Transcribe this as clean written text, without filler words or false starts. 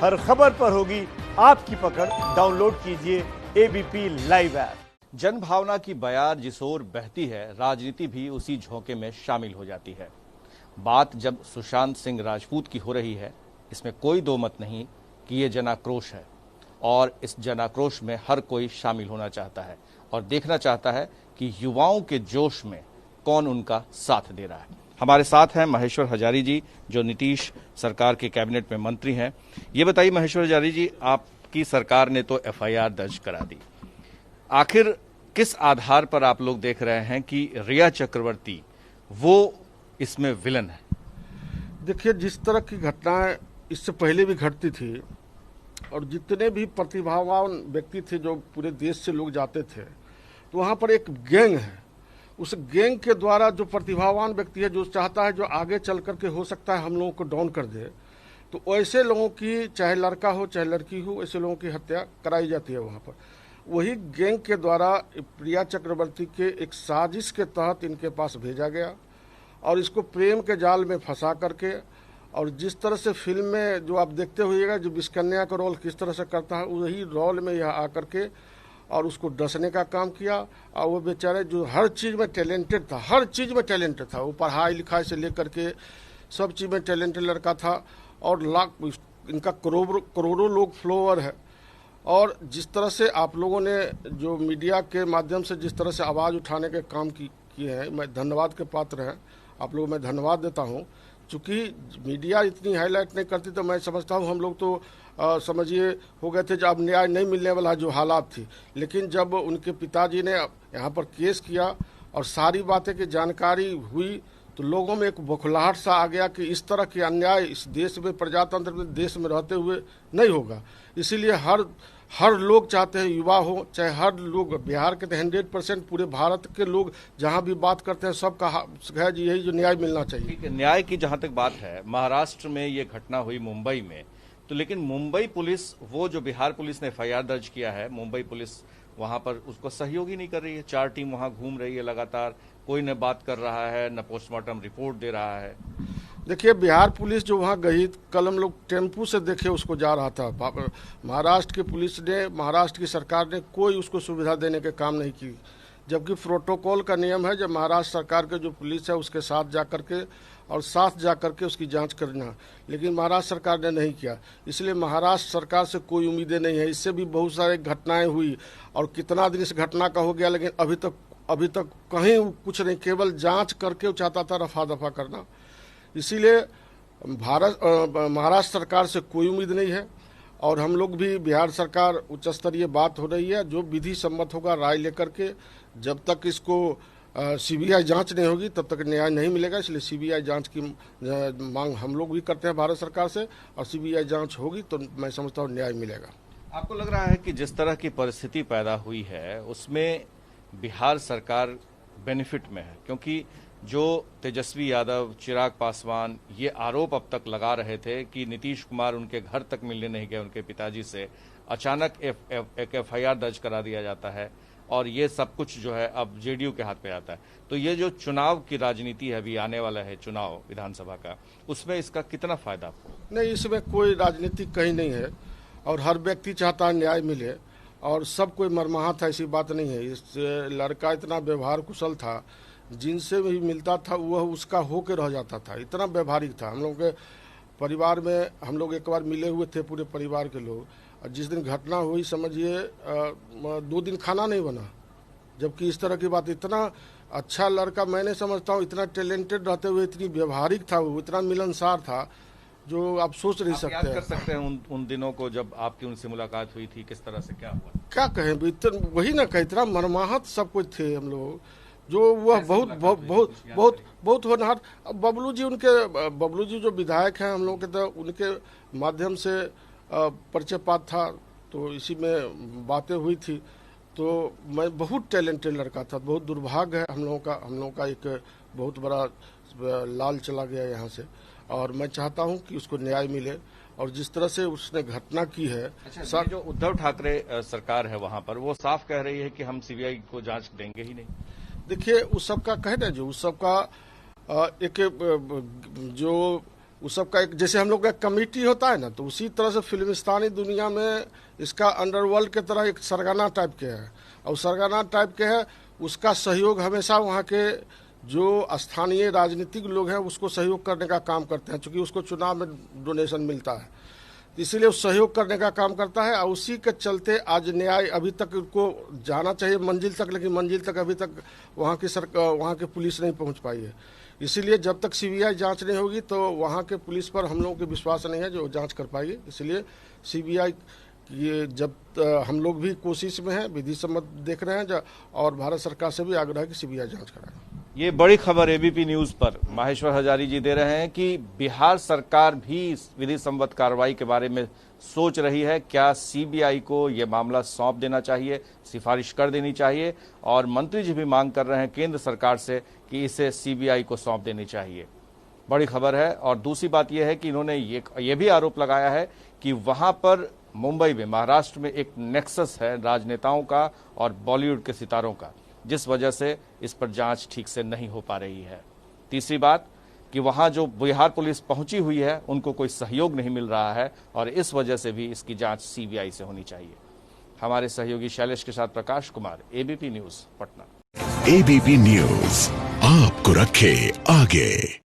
हर खबर पर होगी आपकी पकड़। डाउनलोड कीजिए एबीपी लाइव ऐप। जन भावना की बयार जिस ओर बहती है, राजनीति भी उसी झोंके में शामिल हो जाती है। बात जब सुशांत सिंह राजपूत की हो रही है, इसमें कोई दो मत नहीं कि ये जनाक्रोश है और इस जनाक्रोश में हर कोई शामिल होना चाहता है और देखना चाहता है कि युवाओं के जोश में कौन उनका साथ दे रहा है। हमारे साथ हैं महेश्वर हजारी जी, जो नीतीश सरकार के कैबिनेट में मंत्री हैं। ये बताइए महेश्वर हजारी जी, आपकी सरकार ने तो एफआईआर दर्ज करा दी, आखिर किस आधार पर आप लोग देख रहे हैं कि रिया चक्रवर्ती वो इसमें विलन है? देखिए, जिस तरह की घटनाएं इससे पहले भी घटती थी और जितने भी प्रतिभावान व्यक्ति थे जो पूरे देश से लोग जाते थे, तो वहाँ पर एक गैंग है। उस गैंग के द्वारा जो प्रतिभावान व्यक्ति है, जो चाहता है जो आगे चल करके हो सकता है हम लोगों को डाउन कर दे, तो ऐसे लोगों की, चाहे लड़का हो चाहे लड़की हो, ऐसे लोगों की हत्या कराई जाती है वहाँ पर। वही गैंग के द्वारा रिया चक्रवर्ती के एक साजिश के तहत इनके पास भेजा गया और इसको प्रेम के जाल में फंसा करके, और जिस तरह से फिल्म में जो आप देखते हुएगा जो विषकन्या का रोल किस तरह से करता है, वही रोल में यह आकर के और उसको डसने का काम किया। और वो बेचारे जो हर चीज़ में टैलेंटेड था, हर चीज़ में टैलेंटेड था, वो पढ़ाई लिखाई से लेकर के सब चीज़ में टैलेंटेड लड़का था और लाख इनका करोड़ों लोग फॉलोअर है। और जिस तरह से आप लोगों ने जो मीडिया के माध्यम से जिस तरह से आवाज़ उठाने के काम किए हैं, मैं धन्यवाद के पात्र हैं। आप लोगों मैं धन्यवाद देता हूं। चूँकि मीडिया इतनी हाईलाइट नहीं करती तो मैं समझता हूं हम लोग तो समझिए हो गए थे जब न्याय नहीं मिलने वाला जो हालात थी। लेकिन जब उनके पिताजी ने यहाँ पर केस किया और सारी बातें की जानकारी हुई, तो लोगों में एक बौखलाहट सा आ गया कि इस तरह के अन्याय इस देश में, प्रजातंत्र में, देश में रहते हुए नहीं होगा। इसीलिए हर लोग चाहते हैं, युवा हो चाहे हर लोग, बिहार के तो 100% पूरे भारत के लोग जहां भी बात करते हैं सबका है यही जो न्याय मिलना चाहिए। ठीक है, न्याय की जहां तक बात है, महाराष्ट्र में ये घटना हुई मुंबई में, तो लेकिन मुंबई पुलिस, वो जो बिहार पुलिस ने एफआईआर दर्ज किया है, मुंबई पुलिस वहां पर उसको सहयोग ही नहीं कर रही है। 4 टीम वहां घूम रही है लगातार, कोई न बात कर रहा है, न पोस्टमार्टम रिपोर्ट दे रहा है। देखिए, बिहार पुलिस जो वहाँ गई, कल हम लोग टेम्पू से देखे उसको जा रहा था। महाराष्ट्र की पुलिस ने, महाराष्ट्र की सरकार ने कोई उसको सुविधा देने के काम नहीं की, जबकि प्रोटोकॉल का नियम है जब महाराष्ट्र सरकार के जो पुलिस है उसके साथ जाकर के और साथ जाकर के उसकी जांच करना, लेकिन महाराष्ट्र सरकार ने नहीं किया। इसलिए महाराष्ट्र सरकार से कोई उम्मीदें नहीं है। इससे भी बहुत सारी घटनाएं हुई और कितना दिन इस घटना का हो गया, लेकिन अभी तक कहीं कुछ नहीं, केवल जांच करके वो चाहता था रफा दफा करना। इसीलिए महाराष्ट्र सरकार से कोई उम्मीद नहीं है और हम लोग भी, बिहार सरकार उच्च स्तरीय बात हो रही है, जो विधि सम्मत होगा राय लेकर के, जब तक इसको सीबीआई जांच नहीं होगी तब तक न्याय नहीं मिलेगा। इसलिए सीबीआई जांच की मांग हम लोग भी करते हैं भारत सरकार से, और सीबीआई जांच होगी तो मैं समझता हूँ न्याय मिलेगा। आपको लग रहा है कि जिस तरह की परिस्थिति पैदा हुई है उसमें बिहार सरकार बेनिफिट में है? क्योंकि जो तेजस्वी यादव, चिराग पासवान ये आरोप अब तक लगा रहे थे कि नीतीश कुमार उनके घर तक मिलने नहीं गए उनके पिताजी से, अचानक एक एफआईआर दर्ज करा दिया जाता है और ये सब कुछ जो है अब जेडीयू के हाथ पे आता है। तो ये जो चुनाव की राजनीति है, अभी आने वाला है चुनाव विधानसभा का, उसमें इसका कितना फायदा आपको? नहीं, इसमें कोई राजनीति कहीं नहीं है और हर व्यक्ति चाहता है न्याय मिले और सब कोई मरमाहा था, ऐसी बात नहीं है। इस लड़का इतना व्यवहार कुशल था, जिनसे भी मिलता था वह उसका होकर रह जाता था, इतना व्यवहारिक था। हम लोग के परिवार में हम लोग एक बार मिले हुए थे पूरे परिवार के लोग, और जिस दिन घटना हुई समझिए 2 दिन खाना नहीं बना। जबकि इस तरह की बात, इतना अच्छा लड़का, मैंने समझता हूँ इतना टैलेंटेड रहते हुए इतनी व्यवहारिक था, वो इतना मिलनसार था जो आप सोच नहीं सकते। याद कर सकते हैं उन दिनों को जब आपकी उनसे मुलाकात हुई थी, किस तरह से क्या हुआ? क्या कहें, वही ना कहे, इतना मनमाहत सब कुछ थे हम लोग, जो वह बहुत होनहार। बबलू जी जो विधायक हैं हम लोग के, तो उनके माध्यम से परिचय पात था, तो इसी में बातें हुई थी। तो मैं, बहुत टैलेंटेड लड़का था, बहुत दुर्भाग्य है हम लोगों का एक बहुत बड़ा लाल चला गया यहाँ से, और मैं चाहता हूँ कि उसको न्याय मिले। और जिस तरह से उसने घटना की है, अच्छा, जो उद्धव ठाकरे सरकार है वहाँ पर, वो साफ कह रही है कि हम सीबीआई को जांच देंगे ही नहीं। देखिए, उस सब का कहना, जो उस सब का एक जो उस सब का एक, जैसे हम लोग का कमेटी होता है ना, तो उसी तरह से फिल्मिस्तानी दुनिया में इसका अंडरवर्ल्ड के तरह एक सरगना टाइप के है, और सरगना टाइप के है, उसका सहयोग हमेशा वहाँ के जो स्थानीय राजनीतिक लोग हैं उसको सहयोग करने का काम करते हैं, चूँकि उसको चुनाव में डोनेशन मिलता है, इसीलिए वो सहयोग करने का काम करता है। और उसी के चलते आज न्याय अभी तक उनको जाना चाहिए मंजिल तक, लेकिन मंजिल तक अभी तक वहाँ की पुलिस नहीं पहुँच पाई है। इसीलिए जब तक सीबीआई जांच नहीं होगी तो वहाँ के पुलिस पर हम लोगों को विश्वास नहीं है जो जांच कर पाएगी। इसलिए सीबीआई ये जब हम लोग भी कोशिश में हैं, विधि सम्मत देख रहे हैं, और भारत सरकार से भी आग्रह है कि सीबीआई जांच कराए। ये बड़ी खबर एबीपी न्यूज पर माहेश्वर हजारी जी दे रहे हैं कि बिहार सरकार भी इस विधि सम्मत कार्रवाई के बारे में सोच रही है। क्या सीबीआई को यह मामला सौंप देना चाहिए, सिफारिश कर देनी चाहिए, और मंत्री जी भी मांग कर रहे हैं केंद्र सरकार से कि इसे सीबीआई को सौंप देनी चाहिए। बड़ी खबर है। और दूसरी बात यह है कि इन्होंने ये भी आरोप लगाया है कि वहां पर मुंबई में, महाराष्ट्र में एक नेक्सस है राजनेताओं का और बॉलीवुड के सितारों का, जिस वजह से इस पर जांच ठीक से नहीं हो पा रही है। तीसरी बात कि वहां जो बिहार पुलिस पहुंची हुई है उनको कोई सहयोग नहीं मिल रहा है, और इस वजह से भी इसकी जांच सीबीआई से होनी चाहिए। हमारे सहयोगी शैलेश के साथ Prakash Kumar, ABP news, Patna. ABP news आपको रखे आगे।